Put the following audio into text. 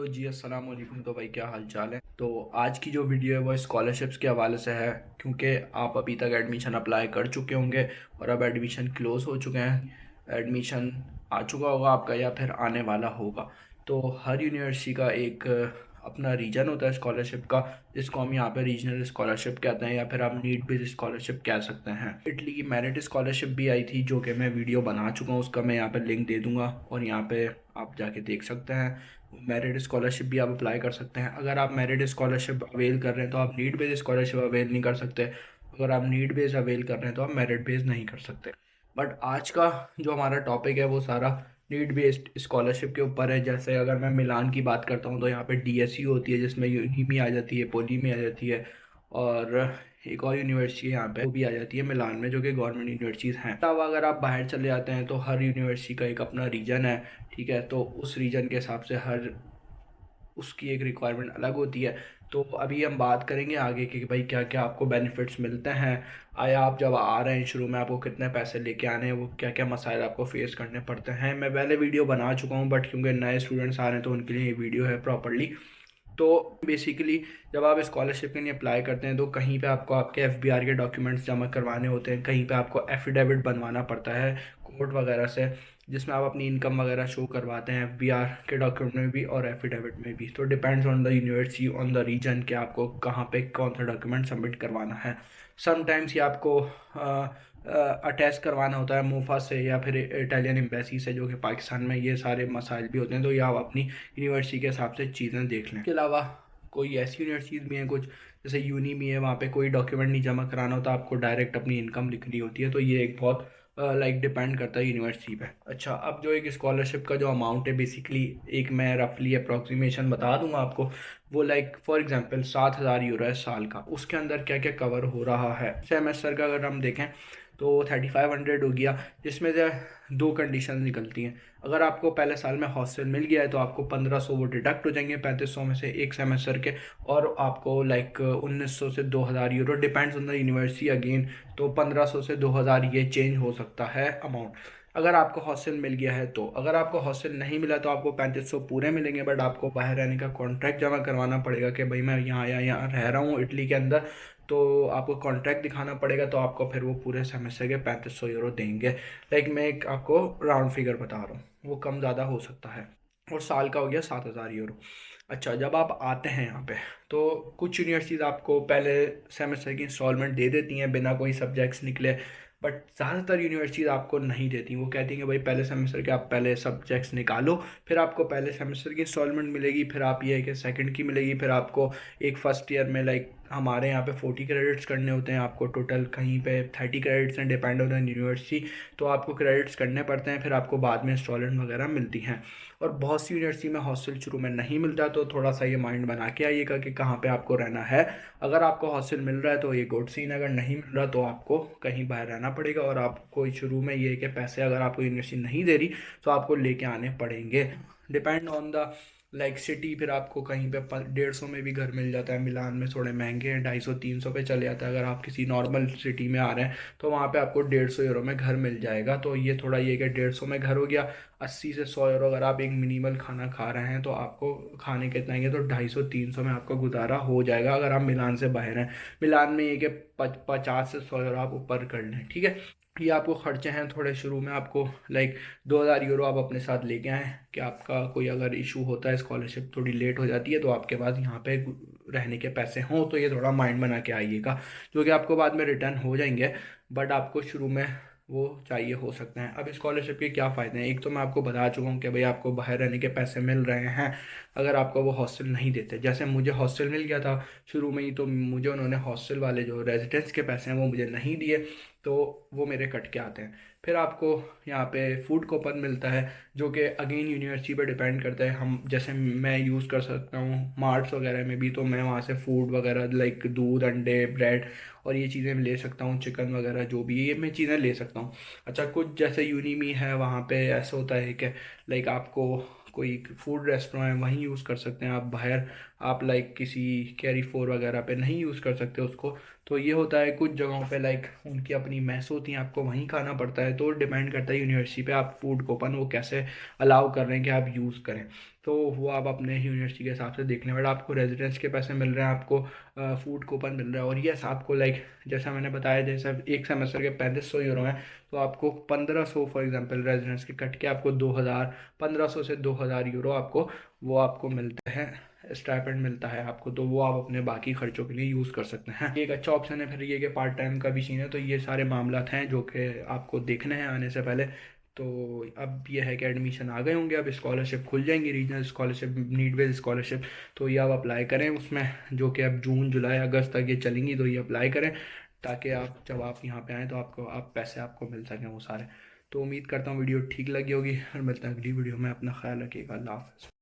जी अस्सलाम वालेकुम। तो भाई क्या हाल चाल है। तो आज की जो वीडियो है वो स्कॉलरशिप्स के हवाले से है, क्योंकि आप अभी तक एडमिशन अप्लाई कर चुके होंगे और अब एडमिशन क्लोज़ हो चुके हैं। एडमिशन आ चुका होगा आपका या फिर आने वाला होगा। तो हर यूनिवर्सिटी का एक अपना रीजन होता है स्कॉलरशिप का, जिसको हम यहाँ पे रीजनल स्कॉलरशिप कहते हैं या फिर आप नीड बेस्ड स्कॉलरशिप कह सकते हैं। इटली की मेरिट स्कॉलरशिप भी आई थी, जो कि मैं वीडियो बना चुका हूँ, उसका मैं यहाँ पे लिंक दे दूँगा और यहाँ पे आप जाके देख सकते हैं। मेरिट स्कॉलरशिप भी आप अप्लाई कर सकते हैं। अगर आप मेरिट स्कॉलरशिप अवेल कर रहे हैं तो आप नीड बेस्ड स्कॉलरशिप अवेल नहीं कर सकते। अगर आप नीड बेस्ड अवेल कर रहे हैं तो आप मेरिट बेस्ड नहीं कर सकते। बट आज का जो हमारा टॉपिक है वो सारा नीड बेस्ड स्कॉलरशिप के ऊपर है। जैसे अगर मैं मिलान की बात करता हूँ तो यहाँ पे डीएसयू होती है, जिसमें यूनिमी आ जाती है, पोली में आ जाती है, और एक और यूनिवर्सिटी यहाँ पे वो भी आ जाती है मिलान में, जो कि गवर्नमेंट यूनिवर्सिटीज़ हैं। तब अगर आप बाहर चले जाते हैं तो हर यूनिवर्सिटी का एक अपना रीजन है। ठीक है, तो उस रीजन के हिसाब से हर उसकी एक रिक्वायरमेंट अलग होती है। तो अभी हम बात करेंगे आगे कि भाई क्या क्या आपको बेनिफिट्स मिलते हैं, आया आप जब आ रहे हैं शुरू में आपको कितने पैसे लेके आने हैं, वो क्या क्या मसाइल आपको फेस करने पड़ते हैं। मैं पहले वीडियो बना चुका हूँ, बट क्योंकि नए स्टूडेंट्स आ रहे हैं तो उनके लिए ये वीडियो है प्रॉपरली। तो बेसिकली जब आप स्कॉलरशिप के लिए अप्लाई करते हैं तो कहीं पे आपको आपके एफबीआर के डॉक्यूमेंट्स जमा करवाने होते हैं, कहीं पे आपको एफिडेविट बनवाना पड़ता है कोर्ट वगैरह से, जिसमें आप अपनी इनकम वगैरह शो करवाते हैं एफबीआर के डॉक्यूमेंट में भी और एफिडेविट में भी। तो depends on the university on the region कि आपको कहाँ पे कौन सा डॉक्यूमेंट सबमिट करवाना है। समटाइम्स ये आपको अटैच करवाना होता है मूफा से या फिर इटालियन एम्बेसी से, जो कि पाकिस्तान में ये सारे मसाइल भी होते हैं। तो ये आप अपनी यूनिवर्सिटी के हिसाब से चीज़ें देख लें। इसके अलावा कोई ऐसी यूनिवर्सिटीज़ भी हैं कुछ, जैसे यूनी में है, वहाँ पे कोई डॉक्यूमेंट नहीं जमा कराना होता, आपको डायरेक्ट अपनी इनकम लिखनी होती है। तो ये एक बहुत डिपेंड करता है यूनिवर्सिटी पे। अच्छा, अब जो एक स्कॉलरशिप का जो अमाउंट है, बेसिकली एक मैं रफली अप्रॉक्सीमेशन बता दूंगा आपको। वो फॉर एग्जांपल 7,000 यूरो है साल का। उसके अंदर क्या क्या कवर हो रहा है सेमेस्टर का अगर हम देखें तो 3,500 हो गया, जिसमें से दो कंडीशन निकलती हैं। अगर आपको पहले साल में हॉस्टल मिल गया है तो आपको 1,500 वो डिडक्ट हो जाएंगे 3,500 में से एक सेमेस्टर के, और आपको 1,900 से 2,000 euro, depends on the university again. तो 1,500 से 2,000 ये चेंज हो सकता है अमाउंट, अगर आपको हॉस्टल मिल गया है तो। अगर आपको हॉस्टल नहीं मिला तो आपको 3,500 पूरे मिलेंगे, बट आपको बाहर रहने का कॉन्ट्रैक्ट जमा करवाना पड़ेगा कि भाई मैं यहाँ रह रहा हूँ इटली के अंदर। तो आपको कॉन्ट्रैक्ट दिखाना पड़ेगा, तो आपको फिर वो पूरे सेमेस्टर के 3,500 यूरो देंगे। मैं एक आपको राउंड फिगर बता रहा हूँ, वो कम ज़्यादा हो सकता है। और साल का हो गया 7,000 यूरो। अच्छा, जब आप आते हैं यहाँ पे तो कुछ यूनिवर्सिटीज़ आपको पहले सेमेस्टर की इंस्टॉलमेंट दे देती हैं बिना कोई सब्जेक्ट्स निकले, बट ज़्यादातर यूनिवर्सिटीज़ आपको नहीं देती। वो कहती हैं कि भाई पहले सेमेस्टर के आप पहले सब्जेक्ट्स निकालो, फिर आपको पहले सेमेस्टर की इंस्टॉलमेंट मिलेगी, फिर आप ये है कि सेकंड की मिलेगी, फिर आपको एक फ़र्स्ट ईयर में हमारे यहाँ पे 40 क्रेडिट्स करने होते हैं आपको टोटल, कहीं पे 30 क्रेडिट्स हैं, डिपेंड ऑन द यूनिवर्सिटी। तो आपको क्रेडिट्स करने पड़ते हैं, फिर आपको बाद में इंस्टॉलमेंट वगैरह मिलती हैं। और बहुत सी यूनिवर्सिटी में हॉस्टल शुरू में नहीं मिलता, तो थोड़ा सा ये माइंड बना के आइएगा कि कहाँ पे आपको रहना है। अगर आपको हॉस्टल मिल रहा है तो ये गुड सीन, अगर नहीं मिल रहा तो आपको कहीं बाहर रहना पड़ेगा। और आपको शुरू में ये है कि पैसे अगर आपको यूनिवर्सिटी नहीं दे रही तो आपको लेके आने पड़ेंगे, डिपेंड ऑन द सिटी। फिर आपको कहीं पे 150 में भी घर मिल जाता है। मिलान में थोड़े महंगे हैं, 250-300 पे चले जाता है। अगर आप किसी नॉर्मल सिटी में आ रहे हैं तो वहाँ पे आपको 150 यूरो में घर मिल जाएगा। तो ये थोड़ा ये कि 150 में घर हो गया। 80 से 100 यूरो अगर आप एक मिनिमल खाना खा रहे हैं तो आपको खाने के इतना तो 250-300 में आपका गुजारा हो जाएगा, अगर आप मिलान से बाहर हैं। मिलान में ये कि 50 से 100 यूरो आप ऊपर कर लें। ठीक है, ये आपको खर्चे हैं थोड़े शुरू में। आपको 2,000 यूरो आप अपने साथ लेके आएँ कि आपका कोई अगर इशू होता है, स्कॉलरशिप थोड़ी लेट हो जाती है, तो आपके पास यहाँ पे रहने के पैसे हों। तो ये थोड़ा माइंड बना के आइएगा, जो कि आपको बाद में रिटर्न हो जाएंगे, बट आपको शुरू में वो चाहिए हो सकते हैं। अब स्कॉलरशिप के क्या फ़ायदे हैं, एक तो मैं आपको बता चुका हूँ कि भाई आपको बाहर रहने के पैसे मिल रहे हैं अगर आपको वो हॉस्टल नहीं देते। जैसे मुझे हॉस्टल मिल गया था शुरू में ही, तो मुझे उन्होंने हॉस्टल वाले जो रेजिडेंट्स के पैसे हैं वो मुझे नहीं दिए, तो वो मेरे कट के आते हैं। फिर आपको यहाँ पे फूड कूपन मिलता है, जो कि अगेन यूनिवर्सिटी पे डिपेंड करता है। हम जैसे मैं यूज़ कर सकता हूँ मार्ट्स वगैरह में भी, तो मैं वहाँ से फूड वगैरह दूध, अंडे, ब्रेड और ये चीज़ें ले सकता हूँ, चिकन वगैरह जो भी ये मैं चीज़ें ले सकता हूँ। अच्छा, कुछ जैसे यूनिमी है वहाँ पे ऐसा होता है कि आपको कोई फूड रेस्टोरेंट है वहीं यूज़ कर सकते हैं आप। बाहर आप किसी कैरी फोर वगैरह पे नहीं यूज़ कर सकते उसको। तो ये होता है कुछ जगहों पे उनकी अपनी मैस होती हैं, आपको वहीं खाना पड़ता है। तो डिपेंड करता है यूनिवर्सिटी पे आप फूड कूपन वो कैसे अलाउ कर रहे हैं कि आप यूज़ करें। तो वो आप अपने यूनिवर्सिटी के हिसाब से देख लें। बट आपको रेजिडेंस के पैसे मिल रहे हैं, आपको फूड कूपन मिल रहा है, और यस आपको लाइक जैसा मैंने बताया, जैसे एक सेमेस्टर के 3500 यूरो हैं, तो आपको 1500 फॉर एग्जांपल रेजिडेंस के कट के आपको 2000, 1500 से 2000 यूरो आपको वो आपको मिलते हैं, स्टाइपेंड मिलता है आपको। तो वो आप अपने बाकी खर्चों के लिए यूज़ कर सकते हैं। ये एक अच्छा ऑप्शन है। फिर ये कि पार्ट टाइम का भी सीन है। तो ये सारे मामला हैं जो कि आपको देखने हैं आने से पहले। तो अब ये है कि एडमिशन आ गए होंगे, अब स्कॉलरशिप खुल जाएंगी, regional scholarship, need based scholarship. तो ये आप अप्लाई करें उसमें, जो कि अब जून जुलाई अगस्त तक ये चलेंगी। तो ये अप्लाई करें ताकि आप जब आप यहाँ पे आएँ तो आपको पैसे आपको मिल सकें वो सारे। तो उम्मीद करता हूँ वीडियो ठीक लगी होगी, और मिलता है अगली वीडियो में। अपना ख्याल रखिएगा। अल्लाह हाफ़िज़।